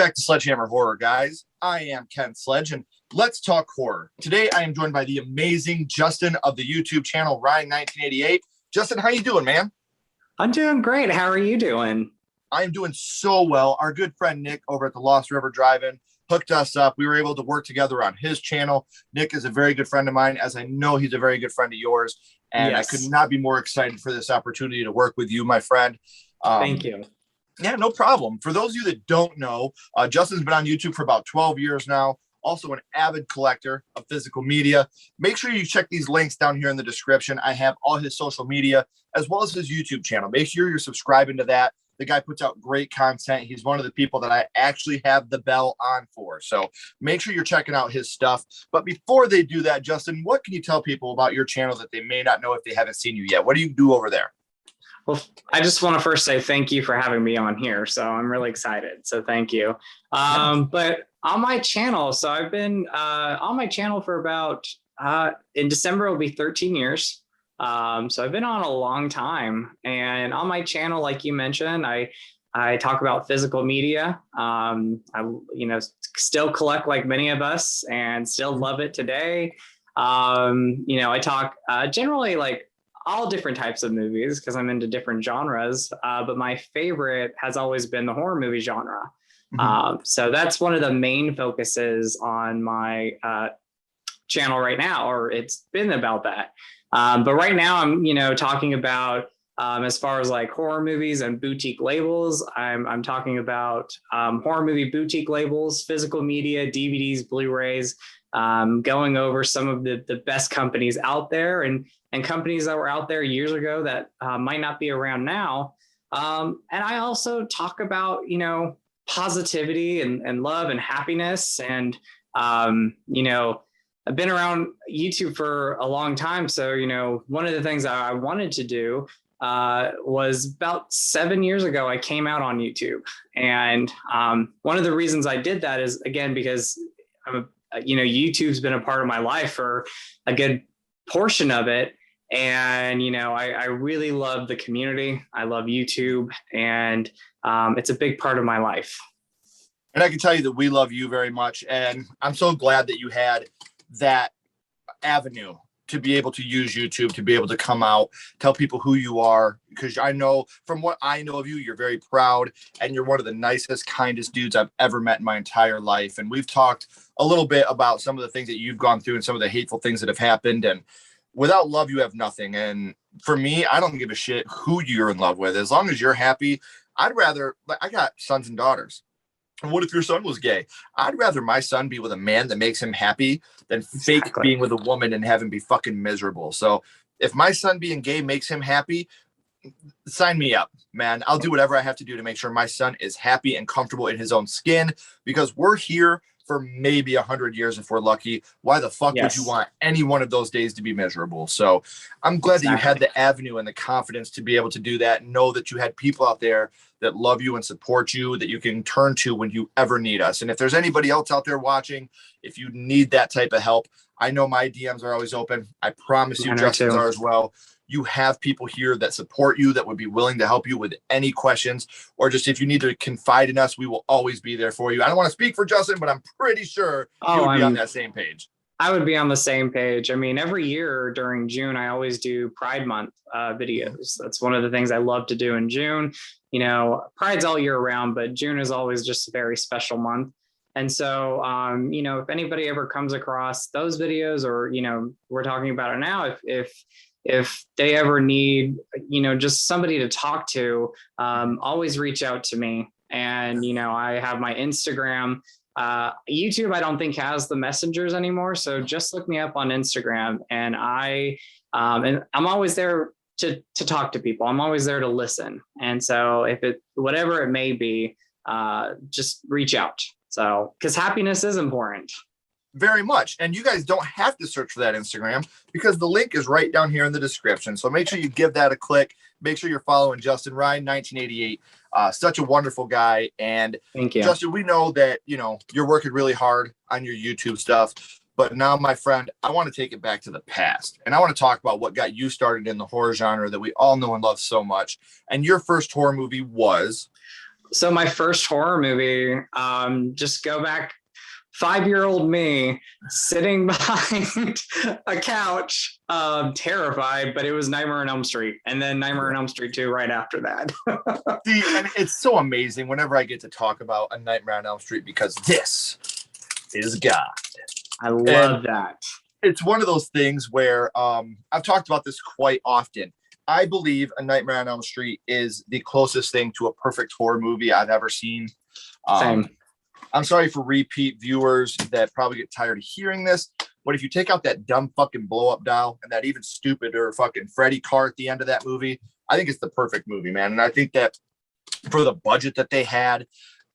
back to Sledgehammer Horror, guys. I am Ken Sledge, and let's talk horror. Today, I am joined by the amazing Justin of the YouTube channel Rhine1988. Justin, how you doing, man? I'm doing great. How are you doing? I am doing so well. Our good friend Nick over at the Lost River Drive-In hooked us up. We were able to work together on his channel. Nick is a very good friend of mine, as I know he's a very good friend of yours. And yes. I could not be more excited for this opportunity to work with you, my friend. Thank you. Yeah, no problem. For those of you that don't know, Justin's been on YouTube for about 12 years now. Also an avid collector of physical media. Make sure you check these links down here in the description. I have all his social media as well as his YouTube channel. Make sure you're subscribing to that. The guy puts out great content. He's one of the people that I actually have the bell on for. So make sure you're checking out his stuff. But before they do that, Justin, what can you tell people about your channel that they may not know if they haven't seen you yet? What do you do over there? Well, I just want to first say thank you for having me on here. So I'm really excited. So thank you. But on my channel, so I've been on my channel for about, in December, it'll be 13 years. So I've been on a long time. And on my channel, like you mentioned, I talk about physical media. I still collect like many of us and still love it today. I talk generally like all different types of movies because I'm into different genres. But my favorite has always been the horror movie genre. So that's one of the main focuses on my channel right now, or it's been about that. But right now I'm, talking about as far as like horror movies and boutique labels, I'm talking about horror movie boutique labels, physical media, DVDs, Blu-rays, going over some of the best companies out there and companies that were out there years ago that might not be around now. And I also talk about, positivity and love and happiness. And, I've been around YouTube for a long time. So, one of the things that I wanted to do was about 7 years ago, I came out on YouTube. And one of the reasons I did that is, again, because YouTube's been a part of my life for a good portion of it. And, I really love the community. I love YouTube, and it's a big part of my life. And I can tell you that we love you very much. And I'm so glad that you had that avenue to be able to use YouTube, to be able to come out, tell people who you are, because I know from what I know of you, you're very proud and you're one of the nicest, kindest dudes I've ever met in my entire life. And we've talked a little bit about some of the things that you've gone through and some of the hateful things that have happened. And without love, you have nothing. And for me, I don't give a shit who you're in love with. As long as you're happy, I got sons and daughters. And what if your son was gay? I'd rather my son be with a man that makes him happy than fake being with a woman and have him be fucking miserable. So if my son being gay makes him happy, sign me up, man. I'll do whatever I have to do to make sure my son is happy and comfortable in his own skin, because we're here for maybe 100 years if we're lucky. Why the fuck would you want any one of those days to be miserable? So I'm glad that you had the avenue and the confidence to be able to do that. Know that you had people out there that love you and support you, that you can turn to when you ever need us. And if there's anybody else out there watching, if you need that type of help, I know my DMs are always open. I promise you Justin's are as well. You have people here that support you, that would be willing to help you with any questions, or just if you need to confide in us, we will always be there for you. I don't want to speak for Justin, but I'm pretty sure you would be on that same page. I would be on the same page. I mean, every year during June, I always do Pride Month videos. That's one of the things I love to do in June. Pride's all year round, but June is always just a very special month. And so, if anybody ever comes across those videos, or, we're talking about it now, if they ever need, just somebody to talk to, always reach out to me. And, I have my Instagram. YouTube, I don't think has the messengers anymore. So just look me up on Instagram, and I'm always there to talk to people. I'm always there to listen. And so whatever it may be, just reach out. So, because happiness is important. Very much. And you guys don't have to search for that Instagram, because the link is right down here in the description. So make sure you give that a click. Make sure you're following Justin Rhine1988. Such a wonderful guy. And thank you, Justin, we know that, you're working really hard on your YouTube stuff. But now, my friend, I want to take it back to the past. And I want to talk about what got you started in the horror genre that we all know and love so much. And your first horror movie was? So my first horror movie, just go back, 5-year-old me sitting behind a couch, terrified, but it was Nightmare on Elm Street, and then Nightmare on Elm Street 2 right after that. See, and it's so amazing whenever I get to talk about A Nightmare on Elm Street because this is God. I love that. It's one of those things where I've talked about this quite often. I believe A Nightmare on Elm Street is the closest thing to a perfect horror movie I've ever seen. Same. I'm sorry for repeat viewers that probably get tired of hearing this, but if you take out that dumb fucking blow up doll and that even stupider fucking Freddy car at the end of that movie, I think it's the perfect movie, man. And I think that for the budget that they had,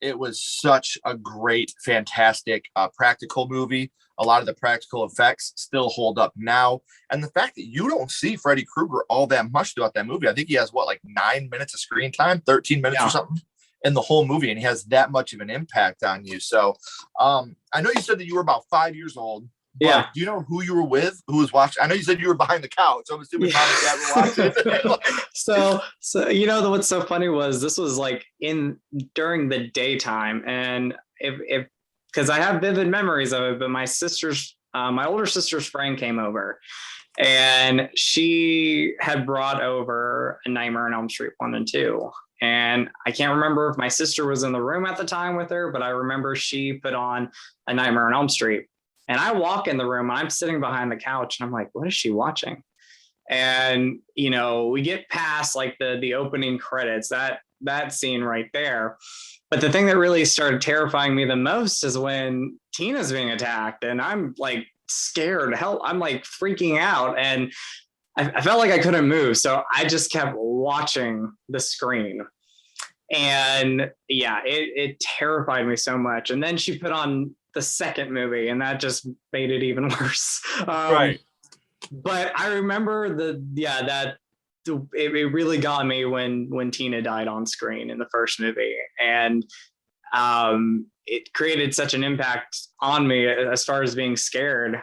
it was such a great, fantastic, practical movie. A lot of the practical effects still hold up now. And the fact that you don't see Freddy Krueger all that much throughout that movie, I think he has like 9 minutes of screen time, 13 minutes or something in the whole movie. And he has that much of an impact on you. So I know you said that you were about 5 years old. But do you know who you were with? Who was watching? I know you said you were behind the couch. So I'm assuming mom and dad were watching. so what's so funny was this was like during the daytime, and if because I have vivid memories of it, but my older sister's friend came over, and she had brought over A Nightmare on Elm Street 1 and 2. And I can't remember if my sister was in the room at the time with her, but I remember she put on A Nightmare on Elm Street. And I walk in the room, I'm sitting behind the couch, and I'm like, what is she watching? And, we get past like the opening credits, that scene right there. But the thing that really started terrifying me the most is when Tina's being attacked, and I'm like scared. Hell, I'm like freaking out. And I felt like I couldn't move. So I just kept watching the screen. And yeah, it terrified me so much. And then she put on the second movie, and that just made it even worse. Right. But I remember it really got me when Tina died on screen in the first movie. And it created such an impact on me as far as being scared.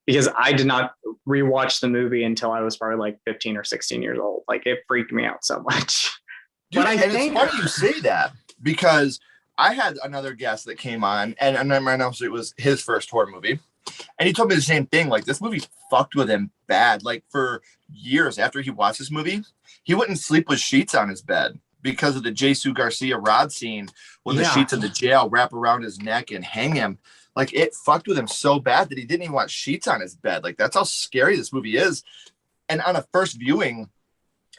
Because I did not rewatch the movie until I was probably like 15 or 16 years old. Like, it freaked me out so much. Dude, but it's funny you say that, because I had another guest that came on, and A Nightmare on Elm Street was his first horror movie. And he told me the same thing. Like, this movie fucked with him bad. Like, for years after he watched this movie, he wouldn't sleep with sheets on his bed because of the Jesus Garcia rod scene when the sheets in the jail wrap around his neck and hang him. Like, it fucked with him so bad that he didn't even want sheets on his bed. Like, that's how scary this movie is. And on a first viewing,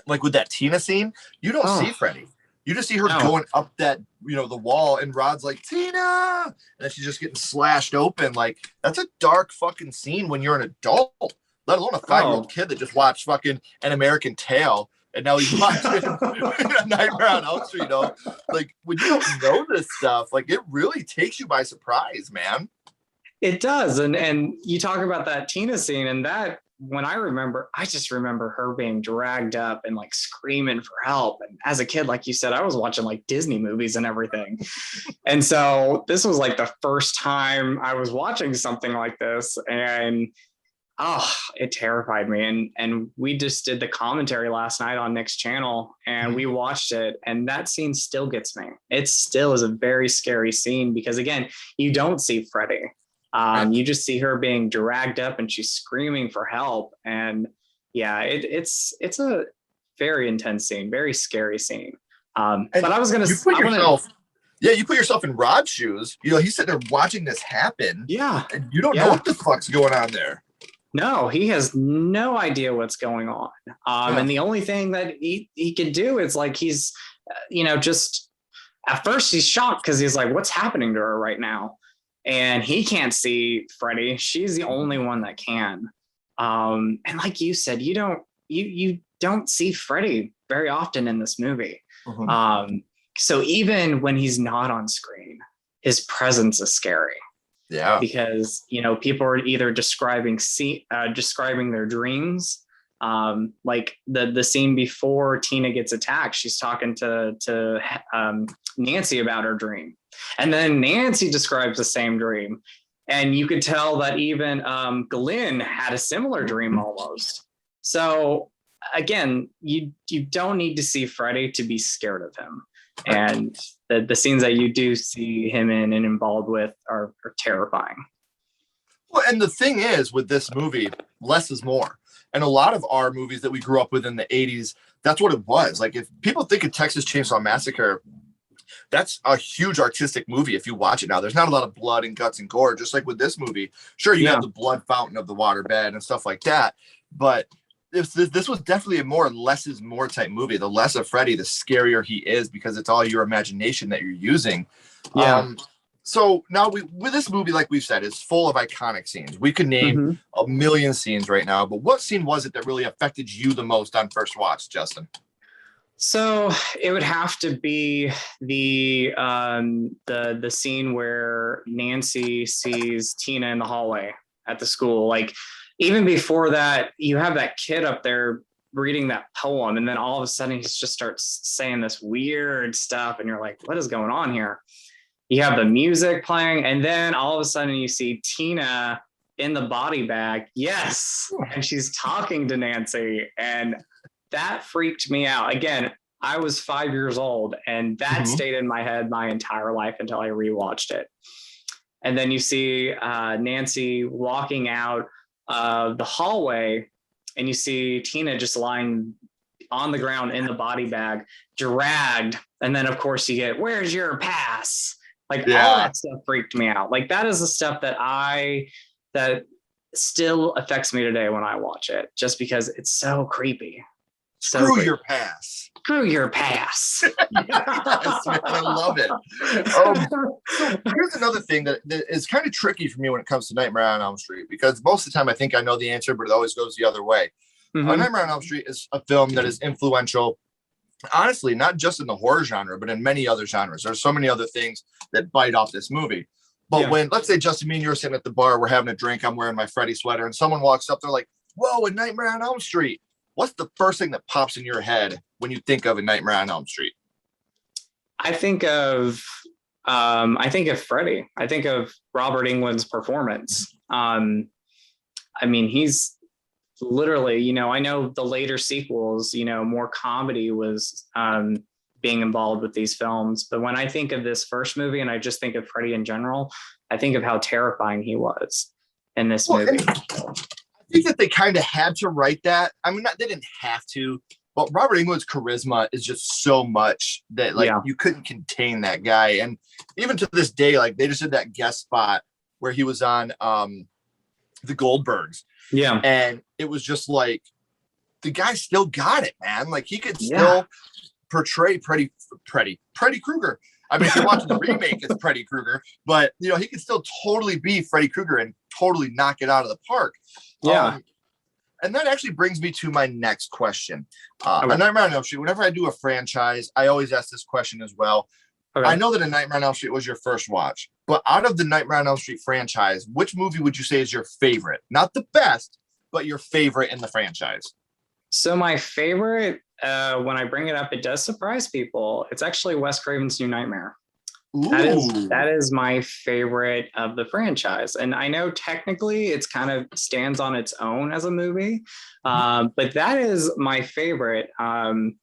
like with that Tina scene, you don't see Freddy. You just see her going up that, the wall, and Rod's like, Tina! And then she's just getting slashed open. Like, that's a dark fucking scene when you're an adult, let alone a 5-year-old kid that just watched fucking An American Tale, and now he's watching A Nightmare on Elm Street. Like, when you don't know this stuff, like, it really takes you by surprise, man. It does. And you talk about that Tina scene, and that, when I just remember her being dragged up and like screaming for help. And as a kid, like you said, I was watching like Disney movies and everything. And so this was like the first time I was watching something like this, and it terrified me. And we just did the commentary last night on Nick's channel, and we watched it, and that scene still gets me. It still is a very scary scene, because again, you don't see Freddy. You just see her being dragged up, and she's screaming for help. And yeah, it's a very intense scene, very scary scene. But I was going to you put yourself in Rod's shoes. He's sitting there watching this happen. Yeah. And you don't know what the fuck's going on there. No, he has no idea what's going on. And the only thing that he can do is like, he's, just at first he's shocked because he's like, what's happening to her right now? And he can't see Freddy. She's the only one that can. And like you said, you don't see Freddy very often in this movie. Mm-hmm. So even when he's not on screen, his presence is scary. Yeah. Because, people are either describing their dreams. Like the scene before Tina gets attacked, she's talking to Nancy about her dream. And then Nancy describes the same dream. And you could tell that even Glenn had a similar dream almost. So again, you don't need to see Freddy to be scared of him. And the scenes that you do see him in and involved with are terrifying. Well, and the thing is with this movie, less is more. And a lot of our movies that we grew up with in the 80s, that's what it was. Like if people think of Texas Chainsaw Massacre, that's a huge artistic movie. If you watch it now, there's not a lot of blood and guts and gore, just like with this movie. Sure, you have the blood fountain of the waterbed and stuff like that. But this was definitely a more less is more type movie. The less of Freddy, the scarier he is, because it's all your imagination that you're using. So now with this movie, like we've said, is full of iconic scenes. We could name a million scenes right now, but what scene was it that really affected you the most on first watch, Justin? So it would have to be the scene where Nancy sees Tina in the hallway at the school. Like even before that, you have that kid up there reading that poem, and then all of a sudden he just starts saying this weird stuff, and you're like, what is going on here? You have the music playing, and then all of a sudden you see Tina in the body bag. Yes. And she's talking to Nancy, and that freaked me out. Again, I was 5 years old, and that stayed in my head my entire life until I rewatched it. And then you see Nancy walking out of the hallway, and you see Tina just lying on the ground in the body bag, dragged. And then, of course, you get, where's your pass? Like all that stuff freaked me out. Like that is the stuff that still affects me today when I watch it, just because it's so creepy. Screw your pass. Screw your pass. Yes, man, I love it. So here's another thing that is kind of tricky for me when it comes to Nightmare on Elm Street, because most of the time I think I know the answer, but it always goes the other way. Nightmare on Elm Street is a film that is influential, honestly, not just in the horror genre, but in many other genres. There's so many other things that bite off this movie. But when, let's say, Justin, me and you are sitting at the bar, we're having a drink, I'm wearing my Freddy sweater, and someone walks up, they're like, whoa, a Nightmare on Elm Street. What's the first thing that pops in your head when you think of a Nightmare on Elm Street? I think of Freddy. I think of Robert Englund's performance. I mean, he's literally, I know the later sequels, more comedy was being involved with these films. But when I think of this first movie, and I just think of Freddy in general, I think of how terrifying he was in this movie. I think that they kind of had to write that. I mean, they didn't have to, but Robert Englund's charisma is just so much that you couldn't contain that guy. And even to this day, like they just did that guest spot where he was on the Goldbergs. Yeah. And it was just like, the guy still got it, man. Like he could still portray Freddy Krueger. I mean, if you're watching the remake, it's Freddy Krueger, but he could still totally be Freddy Krueger and totally knock it out of the park. And that actually brings me to my next question. A Nightmare on Elm Street, whenever I do a franchise, I always ask this question as well. I know that A Nightmare on Elm Street was your first watch, but out of the Nightmare on Elm Street franchise, which movie would you say is your favorite? Not the best, but your favorite in the franchise. So my favorite, when I bring it up, it does surprise people. It's actually Wes Craven's New Nightmare. That is my favorite of the franchise. And I know technically it's kind of stands on its own as a movie, but that is my favorite. The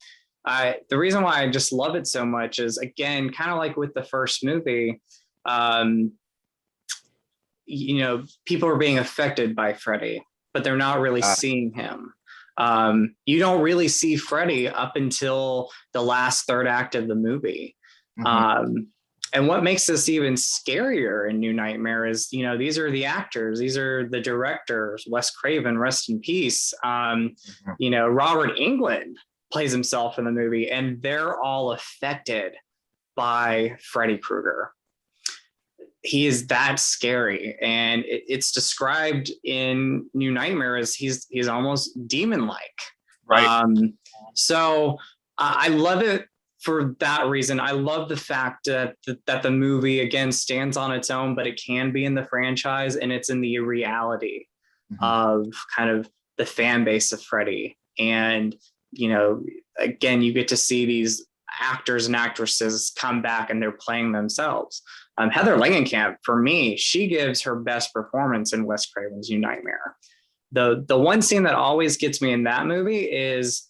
reason why I just love it so much is, again, kind of like with the first movie, people are being affected by Freddy, but they're not really seeing him. You don't really see Freddy up until the last third act of the movie. And what makes this even scarier in New Nightmare is, these are the actors, these are the directors, Wes Craven, rest in peace. Robert Englund plays himself in the movie, and they're all affected by Freddy Krueger. He is that scary, and it's described in New Nightmare as he's almost demon-like. Right. So I love it for that reason. I love the fact that the movie, again, stands on its own, but it can be in the franchise, and it's in the reality of kind of the fan base of Freddy. And, again, you get to see these actors and actresses come back and they're playing themselves. Heather Langenkamp, for me, she gives her best performance in Wes Craven's New Nightmare. The one scene that always gets me in that movie is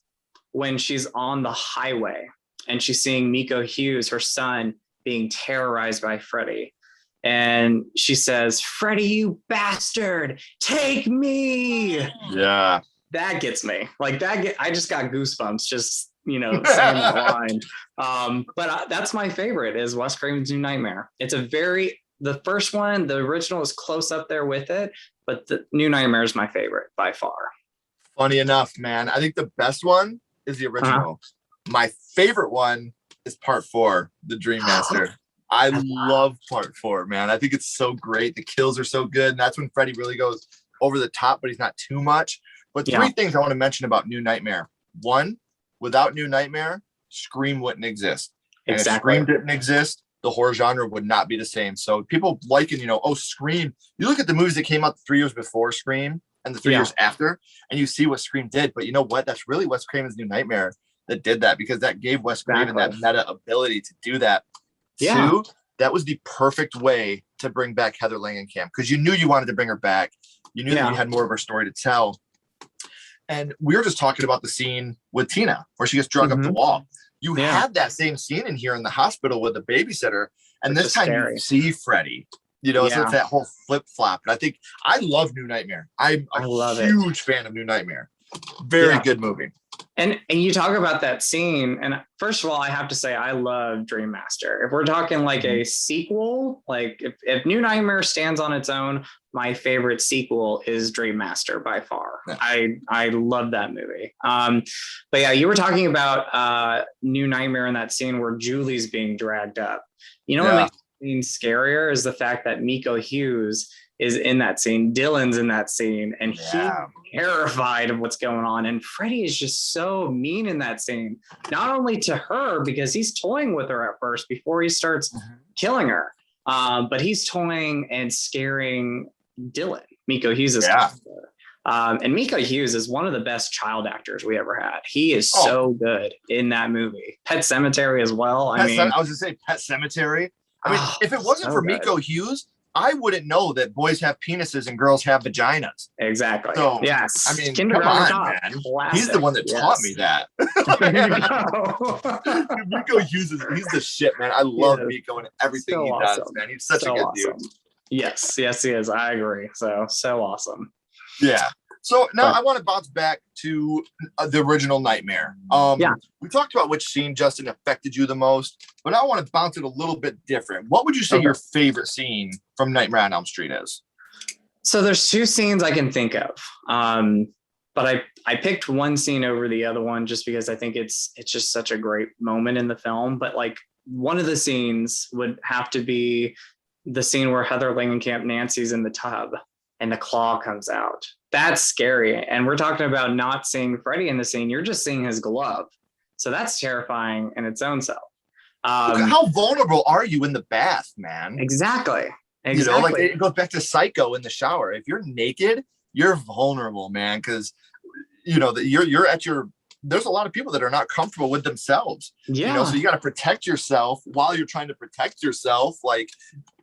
when she's on the highway and she's seeing Miko Hughes, her son, being terrorized by Freddy. And she says, "Freddy, you bastard, take me." Yeah. That gets me. Like I just got goosebumps just, saying that line. But that's my favorite is Wes Craven's New Nightmare. It's the first one, the original is close up there with it, but the New Nightmare is my favorite by far. Funny enough, man, I think the best one is the original. My favorite one is part 4, The Dream Master. I love part 4, man. I think it's so great. The kills are so good. And that's when Freddy really goes over the top, but he's not too much. But 3 things I want to mention about New Nightmare. 1, without New Nightmare, Scream wouldn't exist. And if Scream didn't exist, the horror genre would not be the same. So people liken, Scream. You look at the movies that came out 3 years before Scream and the 3 years after, and you see what Scream did. But you know what? That's really Wes Craven's New Nightmare that did that, because that gave Wes Craven that meta ability to do that. 2, that was the perfect way to bring back Heather Langenkamp, because you knew you wanted to bring her back. You knew that you had more of her story to tell. And we were just talking about the scene with Tina where she gets drug up the wall. You had that same scene in here in the hospital with the babysitter. And this time you see Freddy, so it's that whole flip flop. And I love New Nightmare. I'm a huge fan of New Nightmare. Very good movie. And you talk about that scene, and first of all, I have to say I love Dream Master. If we're talking like a sequel, like if New Nightmare stands on its own, my favorite sequel is Dream Master by far. Yeah. I love that movie. But yeah, you were talking about New Nightmare in that scene where Julie's being dragged up. What makes the scene scarier is the fact that Miko Hughes is in that scene. Dylan's in that scene, and he's terrified of what's going on. And Freddy is just so mean in that scene, not only to her, because he's toying with her at first before he starts killing her, but he's toying and scaring Dylan, Miko Hughes' character. And Miko Hughes is one of the best child actors we ever had. He is so good in that movie. Pet Sematary as well. I was going to say Pet Sematary. I mean, if it wasn't for Miko Hughes, I wouldn't know that boys have penises and girls have vaginas. Exactly. So, yes. I mean, come on, man. Classic. He's the one that taught me that. Miko Hughes he's the shit, man. I love Miko and everything he does, man. He's such a good dude. Yes, he is. I agree. So awesome. Yeah. So now I want to bounce back to the original Nightmare. We talked about which scene, Justin, affected you the most, but I want to bounce it a little bit different. What would you say your favorite scene from Nightmare on Elm Street is? So there's 2 scenes I can think of, but I picked one scene over the other one just because I think it's just such a great moment in the film. But like one of the scenes would have to be the scene where Heather Langenkamp, Nancy's in the tub and the claw comes out. That's scary. And we're talking about not seeing Freddy in the scene. You're just seeing his glove. So that's terrifying in its own self. How vulnerable are you in the bath, man? Exactly. Like it goes back to Psycho in the shower. If you're naked, you're vulnerable, man. Because, you're at there's a lot of people that are not comfortable with themselves. Yeah. So you got to protect yourself while you're trying to protect yourself. Like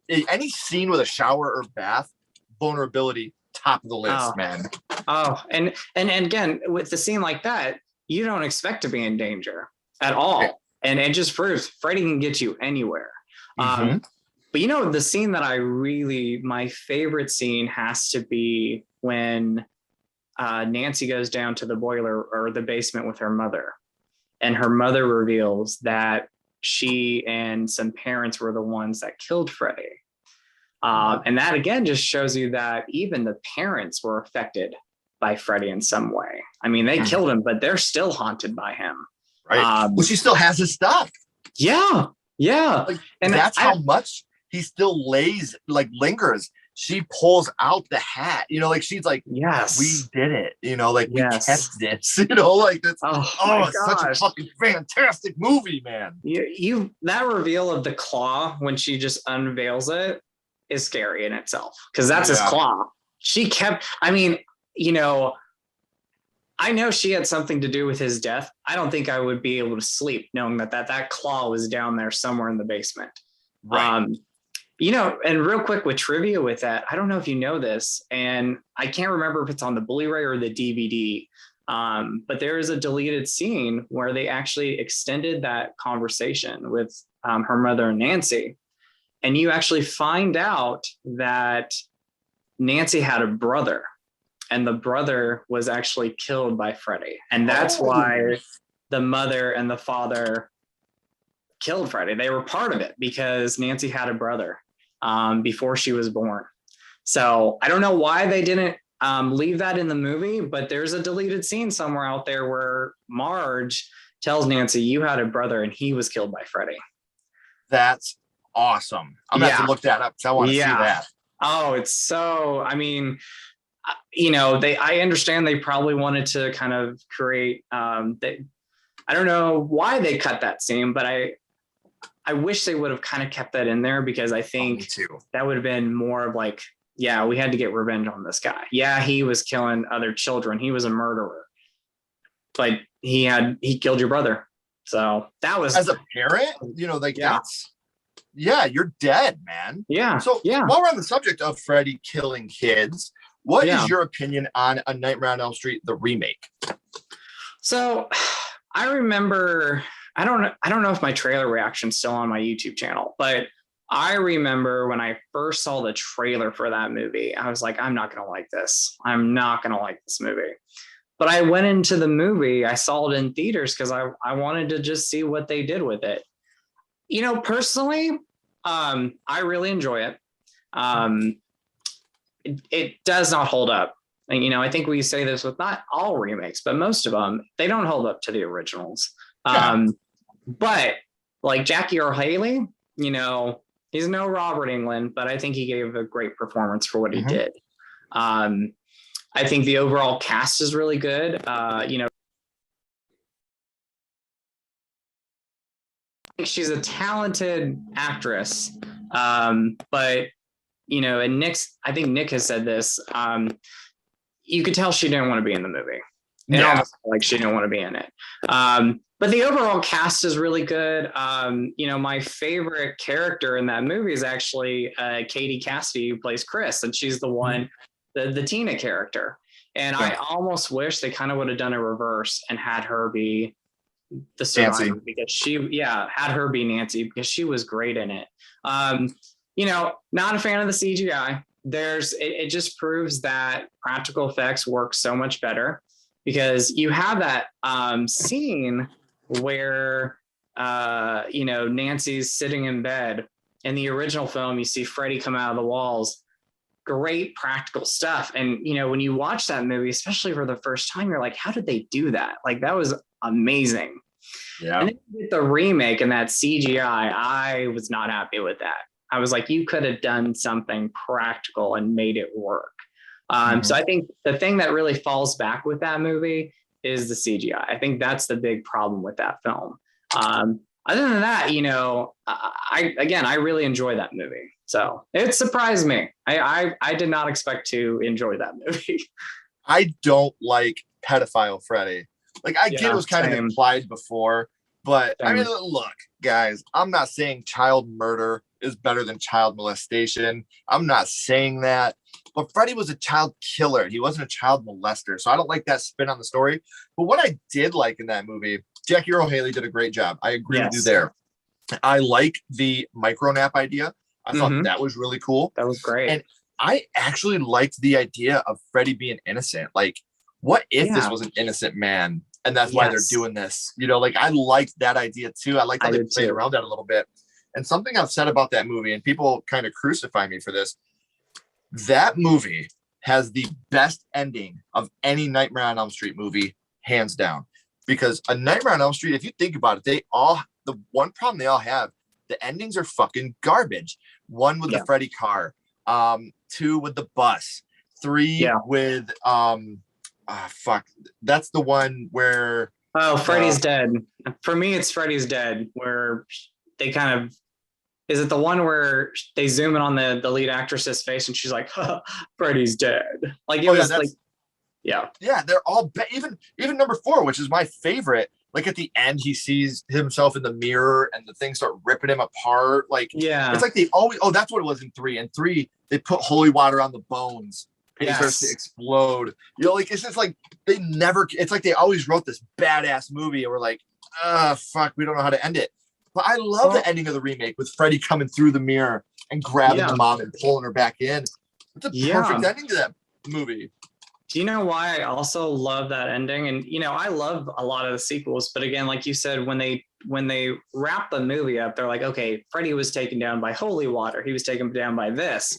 any scene with a shower or bath, vulnerability, top of the list, man. And again, with the scene like that, you don't expect to be in danger at all. And it just proves Freddy can get you anywhere. But the scene that my favorite scene has to be when Nancy goes down to the boiler or the basement with her mother, and her mother reveals that she and some parents were the ones that killed Freddy. And that again just shows you that even the parents were affected by Freddy in some way. I mean, they killed him, but they're still haunted by him. Right. Well, she still has his stuff. Yeah. Like, and that's how much he still lingers. She pulls out the hat, she's like, yes, we did it. We kept this, that's such a fucking fantastic movie, man. You that reveal of the claw when she just unveils it is scary in itself, because that's his claw. She kept, I know she had something to do with his death. I don't think I would be able to sleep knowing that claw was down there somewhere in the basement. Right. And real quick with trivia with that, I don't know if you know this, and I can't remember if it's on the Blu-ray or the DVD, But there is a deleted scene where they actually extended that conversation with her mother, Nancy. And you actually find out that Nancy had a brother, and the brother was actually killed by Freddy. And that's why the mother and the father killed Freddy. They were part of it because Nancy had a brother before she was born. So I don't know why they didn't leave that in the movie, but there's a deleted scene somewhere out there where Marge tells Nancy, you had a brother and he was killed by Freddy. That's awesome. I'm gonna have to look that up because I want to see that. Oh, it's so, I mean, I understand they probably wanted to kind of create, I don't know why they cut that scene, but I wish they would have kind of kept that in there, because I think that would have been more of like, yeah, we had to get revenge on this guy. Yeah, he was killing other children. He was a murderer, but he killed your brother. So that was, as a parent, that's, you're dead, man. Yeah. So while we're on the subject of Freddy killing kids, what is your opinion on A Nightmare on Elm Street, the remake? So I remember, I don't know if my trailer reaction's still on my YouTube channel, but I remember when I first saw the trailer for that movie, I was like, I'm not going to like this. I'm not going to like this movie. But I went into the movie, I saw it in theaters because I wanted to just see what they did with it. Personally, I really enjoy it. It does not hold up. And, I think we say this with not all remakes, but most of them, they don't hold up to the originals. But like Jackie Earle Haley, he's no Robert Englund, but I think he gave a great performance for what he did. I think the overall cast is really good. She's a talented actress, but and I think Nick has said this. You could tell she didn't want to be in the movie. It almost felt like she didn't want to be in it. But the overall cast is really good. My favorite character in that movie is actually Katie Cassidy, who plays Chris, and she's the one, the Tina character. And I almost wish they kind of would have done a reverse and had her be the survivor, because had her be Nancy, because she was great in it. Not a fan of the CGI. It just proves that practical effects work so much better, because you have that scene where Nancy's sitting in bed. In the original film, you see Freddy come out of the walls. Great practical stuff. And when you watch that movie, especially for the first time, you're like, how did they do that? Like, that was amazing. And then with the remake and that CGI, I was not happy with that. I was like, you could have done something practical and made it work. So I think the thing that really falls back with that movie is the CGI. I think that's the big problem with that film. Other than that, I really enjoy that movie. So it surprised me. I did not expect to enjoy that movie. I don't like pedophile Freddy. Like, I get it was kind of implied before, but I mean, look, guys, I'm not saying child murder is better than child molestation. I'm not saying that. But Freddy was a child killer. He wasn't a child molester. So I don't like that spin on the story. But what I did like in that movie, Jackie Earle Haley did a great job. I agree with you there. I like the micro nap idea. I thought that was really cool. That was great. And I actually liked the idea of Freddy being innocent. Like, what if this was an innocent man? And that's why they're doing this. I liked that idea too. I liked how they played around that a little bit. And something I've said about that movie, and people kind of crucify me for this, that movie has the best ending of any Nightmare on Elm Street movie, hands down. Because A Nightmare on Elm Street, if you think about it, the one problem they all have, the endings are fucking garbage. 1 with the Freddy car, 2 with the bus, 3 with that's the one where Freddy's dead. For me, it's Freddy's dead, where they kind of, is it the one where they zoom in on the lead actress's face and she's like, Freddy's dead? Like, it was like, they're all even number 4, which is my favorite. Like, at the end, he sees himself in the mirror and the things start ripping him apart. Like, it's like they always, that's what it was in 3. In 3, they put holy water on the bones papers to Yes. explode. Like it's just like they never. It's like they always wrote this badass movie, and we're like, fuck, we don't know how to end it. But I love the ending of the remake with Freddy coming through the mirror and grabbing the mom and pulling her back in. It's a perfect ending to that movie. Do you know why I also love that ending? And I love a lot of the sequels, but again, like you said, when they wrap the movie up, they're like, okay, Freddy was taken down by holy water. He was taken down by this,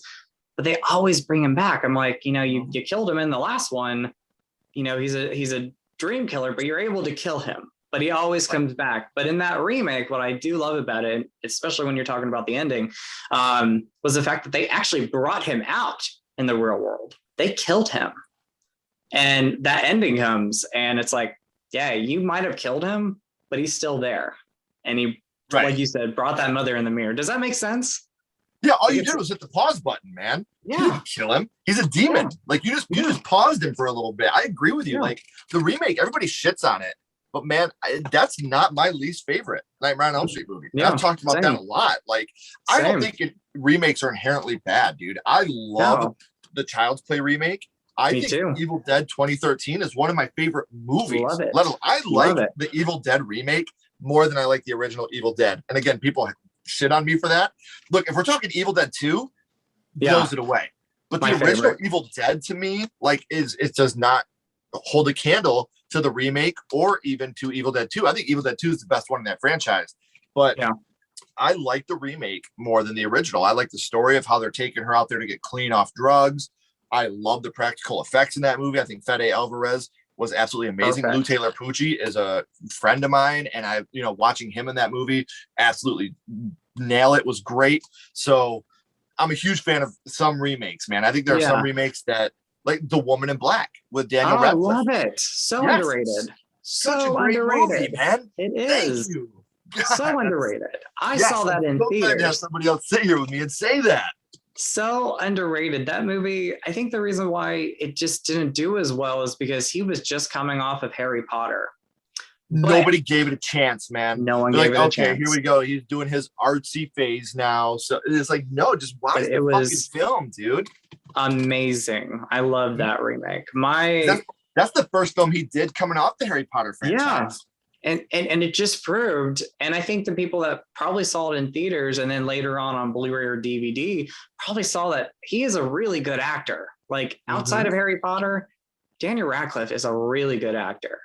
but they always bring him back. I'm like, you killed him in the last one. He's a dream killer, but you're able to kill him. But he always comes back. But in that remake, what I do love about it, especially when you're talking about the ending, was the fact that they actually brought him out in the real world. They killed him. And that ending comes, and it's like, yeah, you might have killed him, but he's still there. And he, like you said, brought that mother in the mirror. Does that make sense? Yeah, all you did was hit the pause button, man. Yeah. You didn't kill him. He's a demon. Yeah. Like you just paused him for a little bit. I agree with you. Yeah. Like the remake, everybody shits on it. But man, that's not my least favorite Nightmare on Elm Street movie. Yeah, I've talked about that a lot. Like, I don't think remakes are inherently bad, dude. I love the Child's Play remake. I think Evil Dead 2013 is one of my favorite movies. Love it. I like the Evil Dead remake more than I like the original Evil Dead. And again, people shit on me for that. Look, if we're talking Evil Dead 2, blows it away. But the original Evil Dead to me, like, it does not hold a candle to the remake or even to Evil Dead 2. I think Evil Dead 2 is the best one in that franchise. But I like the remake more than the original. I like the story of how they're taking her out there to get clean off drugs. I love the practical effects in that movie. I think Fede Alvarez was absolutely amazing. Lou Taylor Pucci is a friend of mine, and watching him in that movie absolutely nail it, was great. So I'm a huge fan of some remakes, man. I think there are some remakes that, like The Woman in Black with Daniel Radcliffe. I love it. So underrated. Such a great movie, man. It is. Thank you. So underrated. I saw that in theaters. Have somebody else sit here with me and say that. So underrated. That movie, I think the reason why it just didn't do as well is because he was just coming off of Harry Potter. Nobody gave it a chance, man. No one gave it a chance. Here we go. He's doing his artsy phase now. So it's like, no, just watch the fucking film, dude. Amazing. I love that remake. That's the first film he did coming off the Harry Potter franchise. And it just proved, and I think the people that probably saw it in theaters and then later on Blu-ray or DVD probably saw that he is a really good actor. Like outside of Harry Potter, Daniel Radcliffe is a really good actor.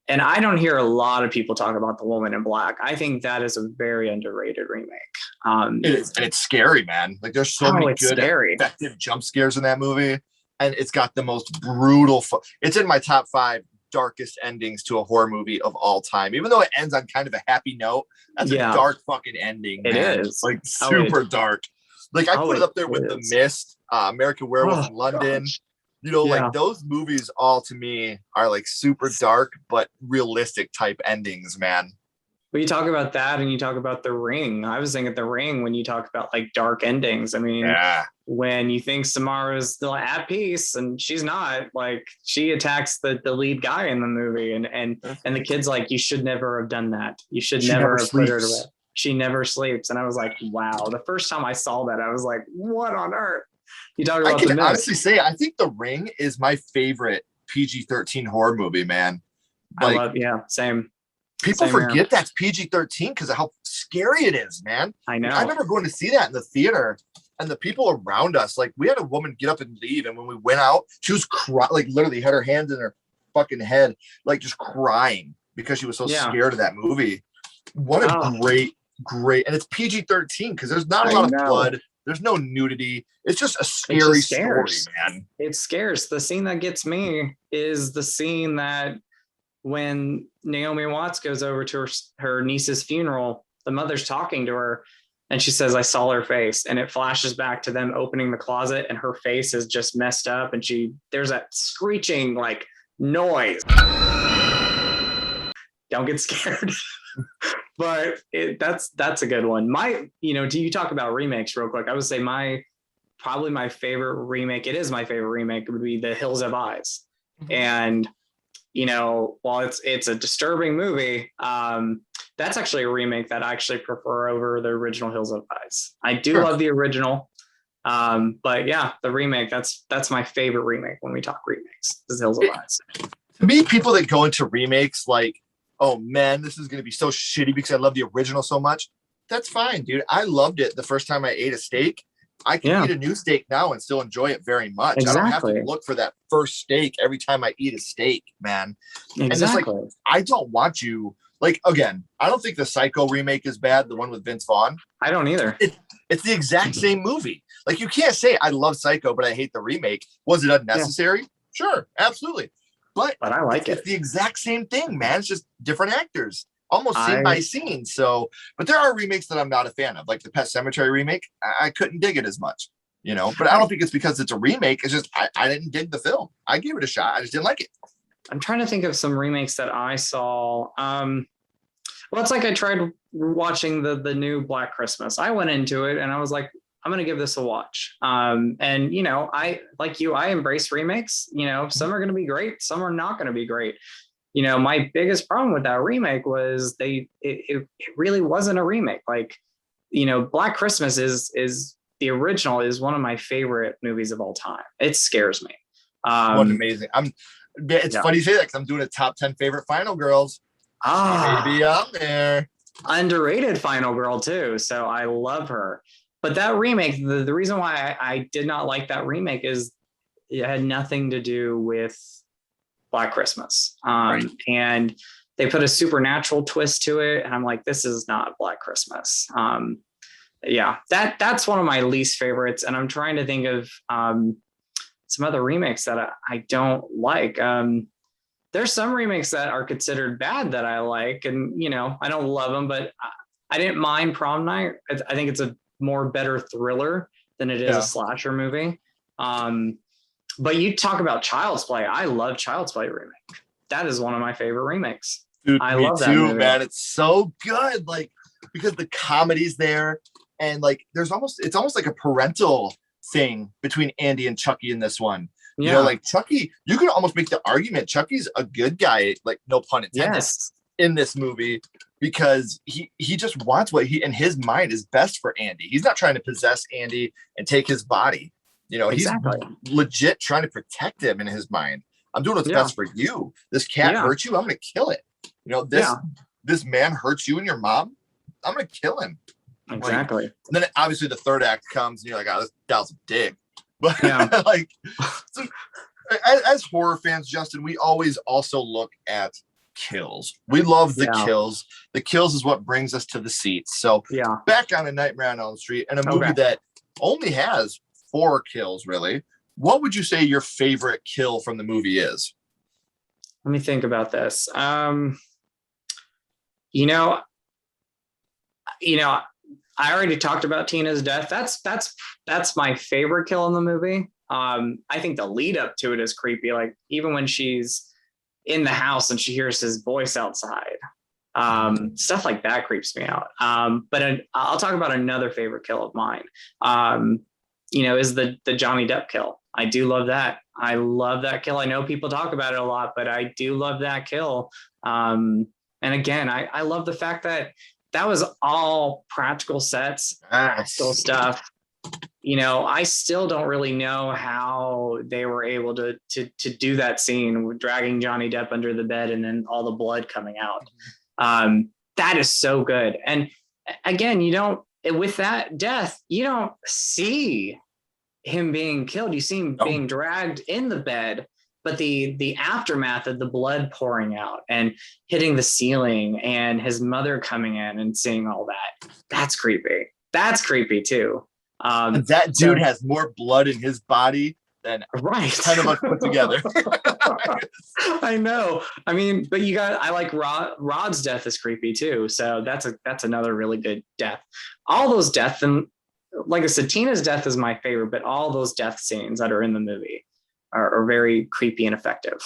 And I don't hear a lot of people talk about The Woman in Black. I think that is a very underrated remake. It is, and it's scary, man. Like there's so many good, effective jump scares in that movie, and it's got the most brutal. It's in my top 5 darkest endings to a horror movie of all time. Even though it ends on kind of a happy note, that's a dark fucking ending. Man. It is like super dark. Like I put it up there with The Mist, American Werewolf in London. Gosh. Like those movies all to me are like super dark but realistic type endings, man. Well, you talk about that and you talk about The Ring. I was thinking The Ring when you talk about like dark endings. I mean, when you think Samara's still at peace and she's not, like she attacks the lead guy in the movie and the kid's like, you should never have done that. You should never have put her to bed. She never sleeps. And I was like, wow. The first time I saw that, I was like, what on earth? You talk about I can honestly say, I think The Ring is my favorite PG-13 horror movie, man. Like, same. People forget that's PG-13 because of how scary it is, man. I know. I remember going to see that in the theater, and the people around us, like we had a woman get up and leave, and when we went out, she was crying, like literally had her hands in her fucking head, like just crying because she was so scared of that movie. What a great, and it's PG-13 because there's not a lot of blood. There's no nudity. It's just a scary story, man. It scares. The scene that gets me is the scene that when Naomi Watts goes over to her niece's funeral, the mother's talking to her and she says, I saw her face. And it flashes back to them opening the closet and her face is just messed up. And there's that screeching like noise. Don't get scared. But that's a good one. Do you talk about remakes real quick? I would say probably my favorite remake, it is my favorite remake, would be The Hills Have Eyes. And while it's a disturbing movie, that's actually a remake that I actually prefer over the original Hills Have Eyes. I do love the original. But yeah, the remake, that's my favorite remake when we talk remakes, is Hills of Eyes. To me, people that go into remakes like, oh man, this is going to be so shitty because I love the original so much. That's fine, dude. I loved it the first time I ate a steak. I can eat a new steak now and still enjoy it very much. Exactly. I don't have to look for that first steak every time I eat a steak, man. Exactly. And it's like, I don't want you, like, again, I don't think the Psycho remake is bad, the one with Vince Vaughn. I don't either. It's the exact same movie. Like, you can't say I love Psycho, but I hate the remake. Was it unnecessary? Yeah. Sure, absolutely. But I like it. It's the exact same thing, man. It's just different actors. Almost scene by scene. So, but there are remakes that I'm not a fan of, like the Pet Sematary remake. I couldn't dig it as much, you know. But I don't think it's because it's a remake. It's just I didn't dig the film. I gave it a shot. I just didn't like it. I'm trying to think of some remakes that I saw. Well, it's like I tried watching the new Black Christmas. I went into it and I was like, I'm gonna give this a watch. And you know, I like you. I embrace remakes. You know, some are gonna be great, some are not gonna be great. You know, my biggest problem with that remake was it really wasn't a remake. Like, you know, Black Christmas is the original is one of my favorite movies of all time. It scares me. What amazing. It's funny you say that because I'm doing a top 10 favorite Final Girls. Maybe up there. Underrated Final Girl too. So I love her. But that remake, the reason why I did not like that remake is it had nothing to do with Black Christmas. Right. And they put a supernatural twist to it. And I'm like, this is not Black Christmas. Yeah, that's one of my least favorites. And I'm trying to think of some other remakes that I don't like. There's some remakes that are considered bad that I like. And, you know, I don't love them, but I didn't mind Prom Night. I think it's a more better thriller than it is a slasher movie. But you talk about Child's Play. I love Child's Play remake. That is one of my favorite remakes. Dude, I love that movie, man. It's so good, like, because the comedy's there, and like it's almost like a parental thing between Andy and Chucky in this one. Yeah. You know, like Chucky, you could almost make the argument Chucky's a good guy, like no pun intended, in this movie, because he just wants what he in his mind is best for Andy. He's not trying to possess Andy and take his body. You know, he's legit trying to protect him in his mind. I'm doing what's best for you. This cat hurt you, I'm gonna kill it. You know, this man hurts you and your mom, I'm gonna kill him. Exactly. Like, and then obviously the third act comes and you're like, oh, that was a dig. But like, so, as horror fans, Justin, we always also look at kills. We love the kills. The kills is what brings us to the seats. So back on A Nightmare on Elm Street, and a movie that only has 4 kills, really. What would you say your favorite kill from the movie is? Let me think about this. You know, I already talked about Tina's death. That's my favorite kill in the movie. I think the lead up to it is creepy. Like even when she's in the house and she hears his voice outside, stuff like that creeps me out. But I'll talk about another favorite kill of mine. You know, is the Johnny Depp kill. I do love that. I love that kill. I know people talk about it a lot, but I do love that kill. And again, I love the fact that was all practical sets, practical stuff. You know, I still don't really know how they were able to do that scene with dragging Johnny Depp under the bed and then all the blood coming out. That is so good. And again, with that death, you don't see him being killed. You see him being dragged in the bed, but the aftermath of the blood pouring out and hitting the ceiling and his mother coming in and seeing all that's creepy. That's creepy too. That dude has more blood in his body than 10 of us put together. I know. I mean, but I like Rod's death is creepy too. So that's another really good death. All those deaths, and like I said, Tina's death is my favorite, but all those death scenes that are in the movie are very creepy and effective.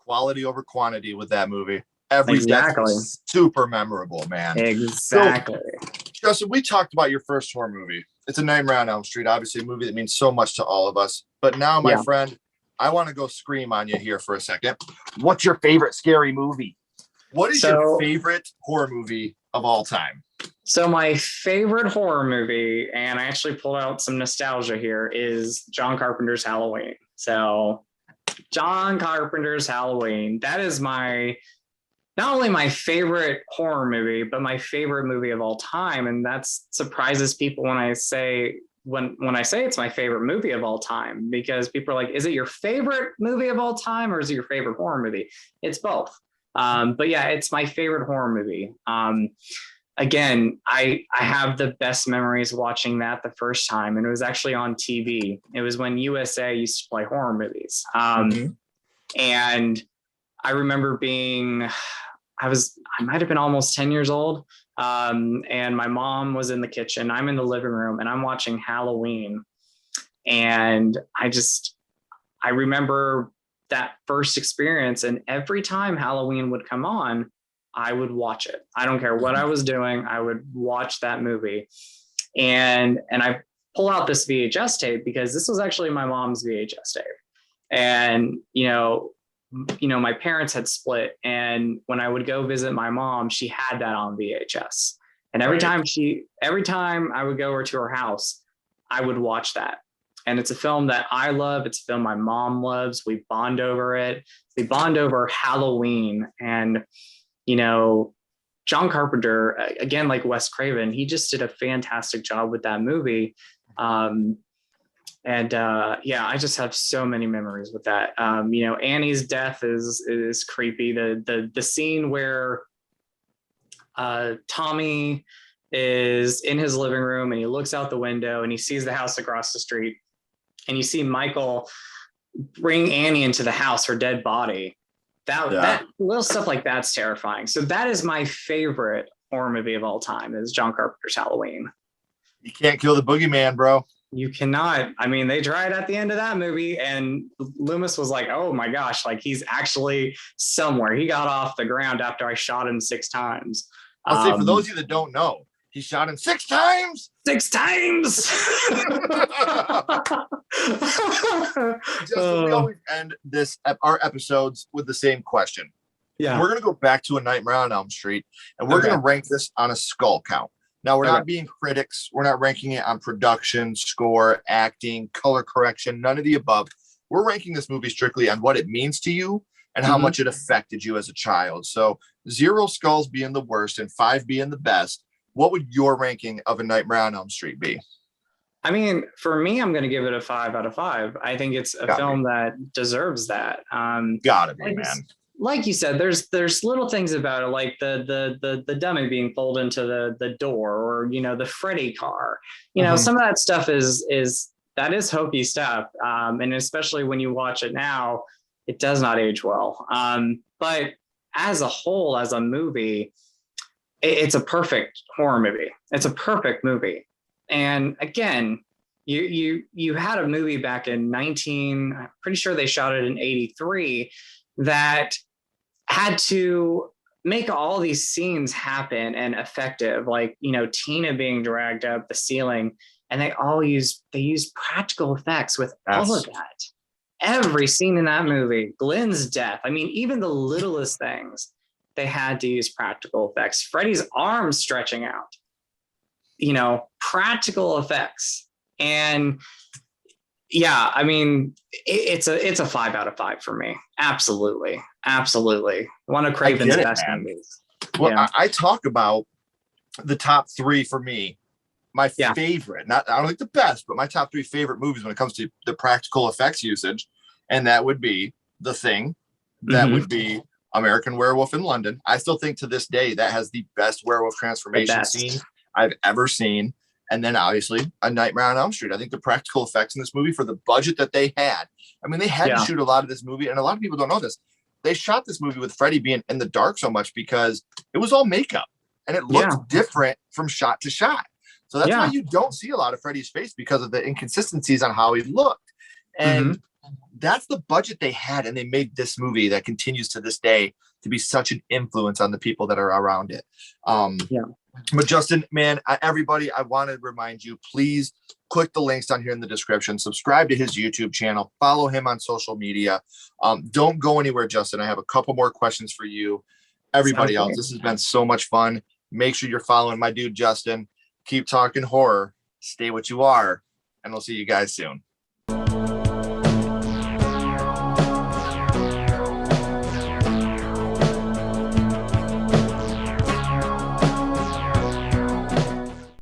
Quality over quantity with that movie. Every death is super memorable, man. Exactly. So, Justin, we talked about your first horror movie. It's A Nightmare on Elm Street, obviously a movie that means so much to all of us. But now, my friend, I want to go scream on you here for a second. What's your favorite scary movie? What is your favorite horror movie of all time? So my favorite horror movie, and I actually pulled out some nostalgia here, is John Carpenter's Halloween. So John Carpenter's Halloween, that is my not only my favorite horror movie, but my favorite movie of all time. And that surprises people when I say it's my favorite movie of all time, because people are like, is it your favorite movie of all time or is it your favorite horror movie? It's both. But yeah, it's my favorite horror movie. Again, I have the best memories watching that the first time, and it was actually on TV. It was when USA used to play horror movies. And I remember I might have been almost 10 years old. And my mom was in the kitchen. I'm in the living room and I'm watching Halloween. And I remember that first experience. And every time Halloween would come on, I would watch it. I don't care what I was doing. I would watch that movie. And I pull out this VHS tape because this was actually my mom's VHS tape. And, my parents had split, and when I would go visit my mom, she had that on VHS. And every time I would go over to her house, I would watch that. And it's a film that I love. It's a film my mom loves. We bond over it. We bond over Halloween. And, John Carpenter, again, like Wes Craven, he just did a fantastic job with that movie. I just have so many memories with that. Annie's death is creepy. The scene where Tommy is in his living room and he looks out the window and he sees the house across the street, and you see Michael bring Annie into the house, her dead body. That little stuff like that's terrifying. So that is my favorite horror movie of all time, is John Carpenter's Halloween. You can't kill the boogeyman, bro. You cannot. I mean, they tried at the end of that movie, and Loomis was like, oh my gosh, like he's actually somewhere. He got off the ground after I shot him 6 times. I'll say, for those of you that don't know, he shot him 6 times. 6 times. Justin, we always end our episodes with the same question. Yeah. We're going to go back to A Nightmare on Elm Street, and we're going to rank this on a skull count. Now, we're not being critics. We're not ranking it on production, score, acting, color correction, none of the above. We're ranking this movie strictly on what it means to you and how much it affected you as a child. So 0 skulls being the worst and 5 being the best. What would your ranking of A Nightmare on Elm Street be? I mean, for me, I'm going to give it a 5 out of 5. I think it's a film that deserves that. Gotta be, man. Like you said, there's little things about it, like the dummy being pulled into the door, or the Freddy car. Some of that stuff is hokey stuff, and especially when you watch it now, it does not age well. But as a whole, as a movie, it's a perfect horror movie. It's a perfect movie. And again, you had a movie back in I'm pretty sure they shot it in 83, that had to make all these scenes happen and effective, like Tina being dragged up the ceiling, and they use practical effects with all of that. Every scene in that movie, Glenn's death, I mean, even the littlest things, they had to use practical effects. Freddy's arms stretching out, practical effects. And yeah, I mean, it's a 5 out of 5 for me. Absolutely. One of Craven's best movies. Well, yeah. I talk about the top 3 for me. My favorite, I don't think the best, but my top 3 favorite movies when it comes to the practical effects usage. And that would be The Thing. That would be American Werewolf in London. I still think to this day that has the best werewolf transformation scene I've ever seen. And then obviously A Nightmare on Elm Street. I think the practical effects in this movie, for the budget that they had, I mean, they had to shoot a lot of this movie. And a lot of people don't know this. They shot this movie with Freddy being in the dark so much because it was all makeup and it looked different from shot to shot. So that's why you don't see a lot of Freddy's face, because of the inconsistencies on how he looked. And that's the budget they had. And they made this movie that continues to this day to be such an influence on the people that are around it. But Justin, man, everybody, I want to remind you, please click the links down here in the description, subscribe to his YouTube channel, follow him on social media. Don't go anywhere, Justin. I have a couple more questions for you. Everybody else, this has been so much fun. Make sure you're following my dude, Justin. Keep talking horror. Stay what you are. And we'll see you guys soon.